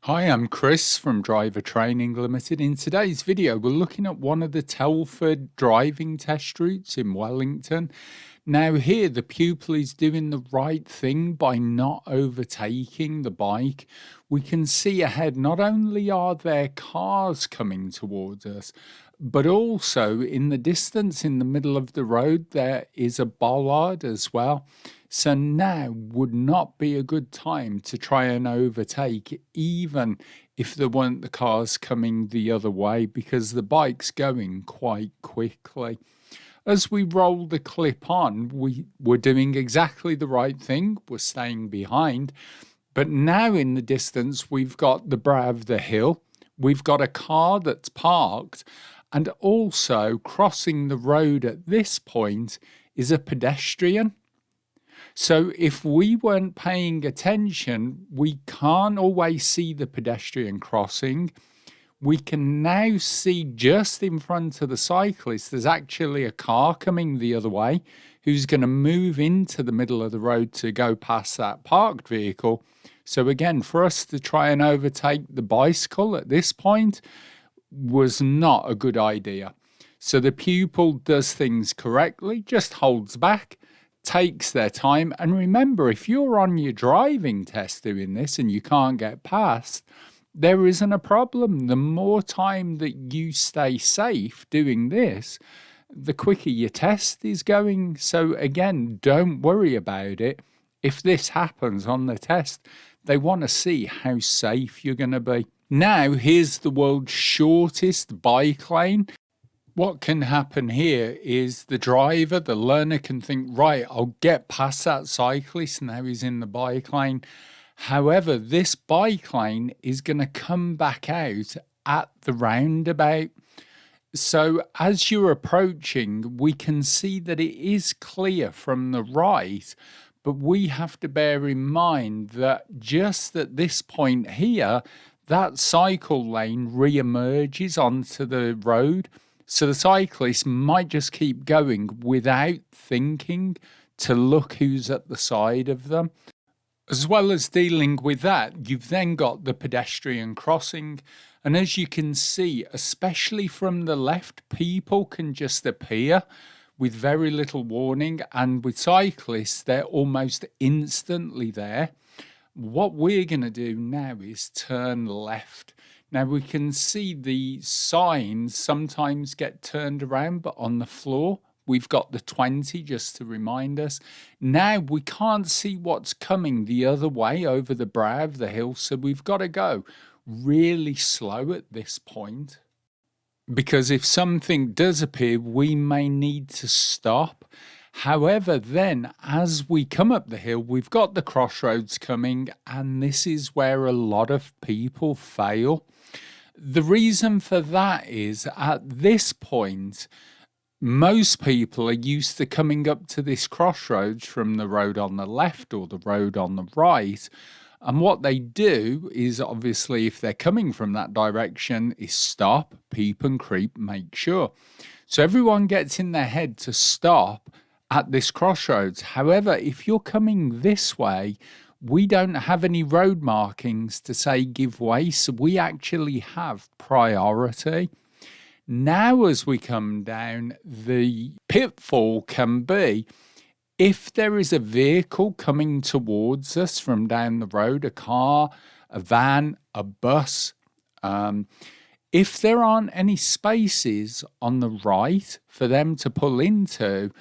Hi, I'm Chris from Driver Training Limited. In today's video, we're looking at one of the Telford driving test routes in Wellington. Now here, the pupil is doing the right thing by not overtaking the bike. We can see ahead, not only are there cars coming towards us, but also in the distance in the middle of the road, there is a bollard as well. So now would not be a good time to try and overtake, even if there weren't the cars coming the other way, because the bike's going quite quickly. As we roll the clip on, we were doing exactly the right thing. We're staying behind. But now in the distance, we've got the brow of the hill. We've got a car that's parked. And also crossing the road at this point is a pedestrian. So if we weren't paying attention, we can't always see the pedestrian crossing. We can now see just in front of the cyclist, there's actually a car coming the other way who's going to move into the middle of the road to go past that parked vehicle. So again, for us to try and overtake the bicycle at this point was not a good idea. So the pupil does things correctly, just holds back, takes their time. And remember, if you're on your driving test doing this and you can't get past, there isn't a problem. The more time that you stay safe doing this, the quicker your test is going. So again, don't worry about it. If this happens on the test, they want to see how safe you're going to be. Now, here's the world's shortest bike lane. What can happen here is the driver, the learner can think, right, I'll get past that cyclist, now he's in the bike lane. However, this bike lane is going to come back out at the roundabout. So as you're approaching, we can see that it is clear from the right, but we have to bear in mind that just at this point here, that cycle lane re-emerges onto the road. So the cyclist might just keep going without thinking to look who's at the side of them. As well as dealing with that, you've then got the pedestrian crossing. And as you can see, especially from the left, people can just appear with very little warning. And with cyclists, they're almost instantly there. What we're going to do now is turn left. Now we can see the signs sometimes get turned around, but on the floor, we've got the 20 just to remind us. Now we can't see what's coming the other way over the brow of the hill, so we've got to go really slow at this point. Because if something does appear, we may need to stop. However, then as we come up the hill, we've got the crossroads coming, and this is where a lot of people fail. The reason for that is at this point, most people are used to coming up to this crossroads from the road on the left or the road on the right. And what they do is, obviously, if they're coming from that direction, is stop, peep and creep, make sure. So everyone gets in their head to stop at this crossroads. However, if you're coming this way, we don't have any road markings to say give way, so we actually have priority. Now, as we come down, the pitfall can be if there is a vehicle coming towards us from down the road, a car, a van, a bus, if there aren't any spaces on the right for them to pull into,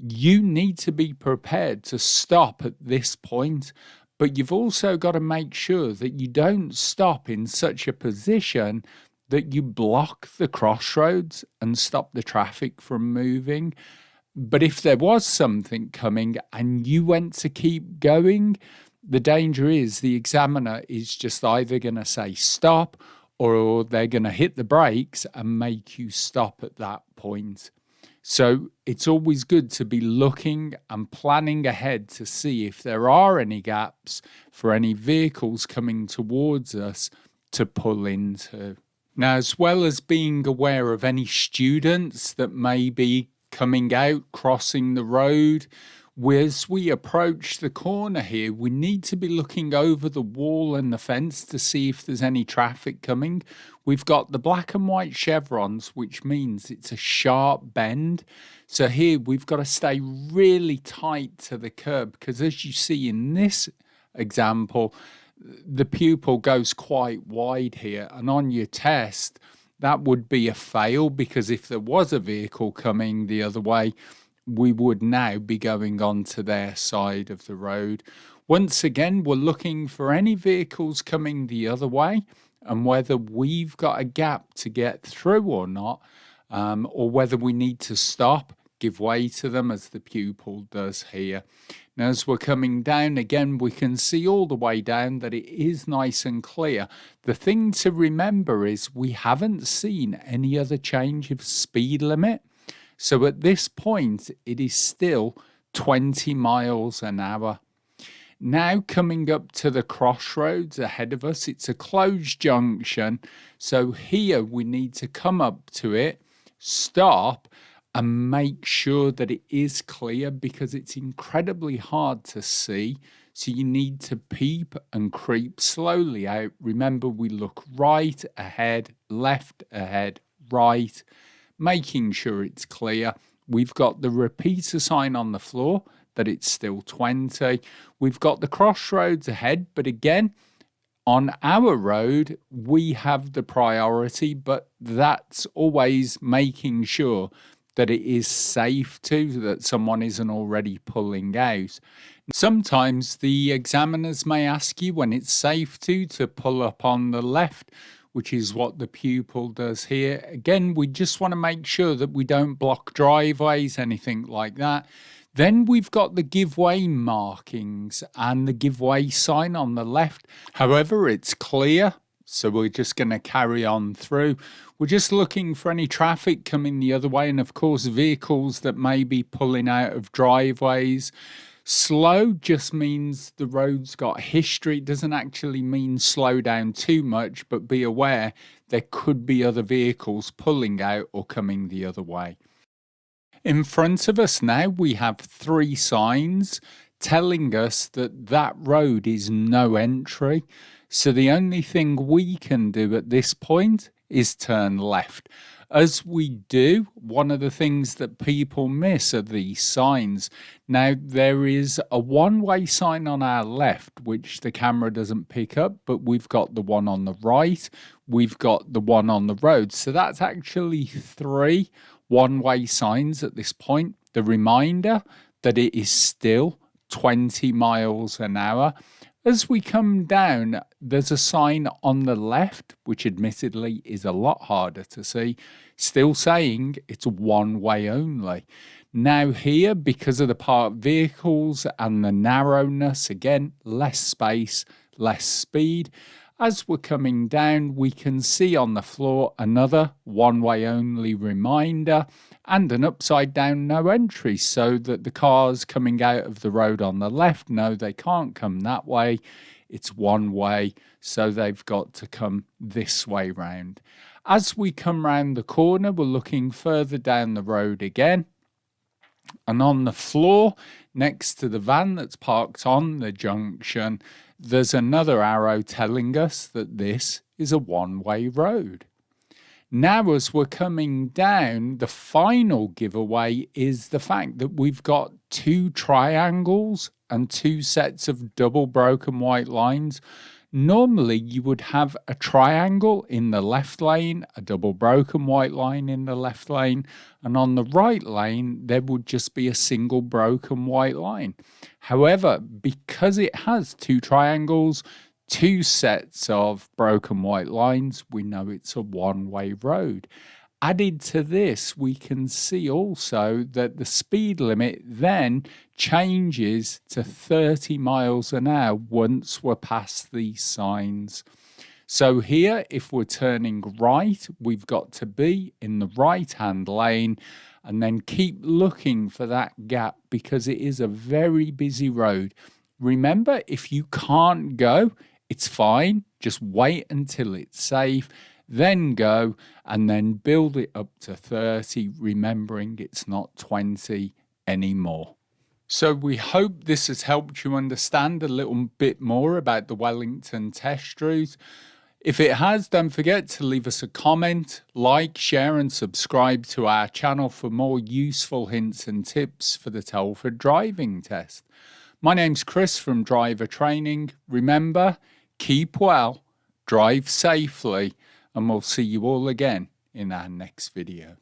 you need to be prepared to stop at this point. But you've also got to make sure that you don't stop in such a position that you block the crossroads and stop the traffic from moving. But if there was something coming and you went to keep going, the danger is the examiner is just either going to say stop, or they're going to hit the brakes and make you stop at that point. So it's always good to be looking and planning ahead to see if there are any gaps for any vehicles coming towards us to pull into. Now, as well as being aware of any students that may be coming out, crossing the road, As we approach the corner here, we need to be looking over the wall and the fence to see if there's any traffic coming. We've got the black and white chevrons, which means it's a sharp bend. So here we've got to stay really tight to the curb, because as you see in this example, the pupil goes quite wide here, and on your test that would be a fail, because if there was a vehicle coming the other way, we would now be going on to their side of the road. Once again, we're looking for any vehicles coming the other way and whether we've got a gap to get through or not, or whether we need to stop, give way to them as the pupil does here. Now, as we're coming down again, we can see all the way down that it is nice and clear. The thing to remember is we haven't seen any other change of speed limit. So at this point, it is still 20 miles an hour. Now coming up to the crossroads ahead of us, it's a closed junction. So here we need to come up to it, stop, and make sure that it is clear, because it's incredibly hard to see. So you need to peep and creep slowly out. Remember, we look right ahead, left ahead, right, making sure it's clear. We've got the repeater sign on the floor that it's still 20. We've got the crossroads ahead, but again, on our road, we have the priority, but that's always making sure that it is safe that someone isn't already pulling out. Sometimes the examiners may ask you when it's safe to pull up on the left, which is what the pupil does here. Again, we just want to make sure that we don't block driveways, anything like that. Then we've got the give way markings and the give way sign on the left. However, it's clear, so we're just going to carry on through. We're just looking for any traffic coming the other way, and of course vehicles that may be pulling out of driveways. Slow just means the road's got history. It doesn't actually mean slow down too much, but be aware there could be other vehicles pulling out or coming the other way. In front of us now, we have 3 signs telling us that that road is no entry. So the only thing we can do at this point is turn left. As we do, one of the things that people miss are these signs. Now, there is a one-way sign on our left, which the camera doesn't pick up, but we've got the one on the right, we've got the one on the road. So that's actually 3 one-way signs at this point. The reminder that it is still 20 miles an hour. As we come down, there's a sign on the left, which admittedly is a lot harder to see, still saying it's one way only. Now here, because of the parked vehicles and the narrowness, again, less space, less speed. As we're coming down, we can see on the floor another one-way only reminder and an upside down no entry, so that the cars coming out of the road on the left know they can't come that way. It's one way, so they've got to come this way round. As we come round the corner, we're looking further down the road again. And on the floor, next to the van that's parked on the junction, there's another arrow telling us that this is a one-way road. Now, as we're coming down, the final giveaway is the fact that we've got 2 triangles and 2 sets of double broken white lines. Normally, you would have a triangle in the left lane, a double broken white line in the left lane, and on the right lane, there would just be a single broken white line. However, because it has 2 triangles, 2 sets of broken white lines, we know it's a one-way road. Added to this, we can see also that the speed limit then changes to 30 miles an hour once we're past these signs. So here, if we're turning right, we've got to be in the right-hand lane and then keep looking for that gap, because it is a very busy road. Remember, if you can't go, it's fine. Just wait until it's safe. Then go, and then build it up to 30, remembering it's not 20 anymore. So we hope this has helped you understand a little bit more about the Wellington test route. If it has, don't forget to leave us a comment, like, share and subscribe to our channel for more useful hints and tips for the Telford driving test. My name's Chris from Driver Training. Remember, keep well, drive safely, and we'll see you all again in our next video.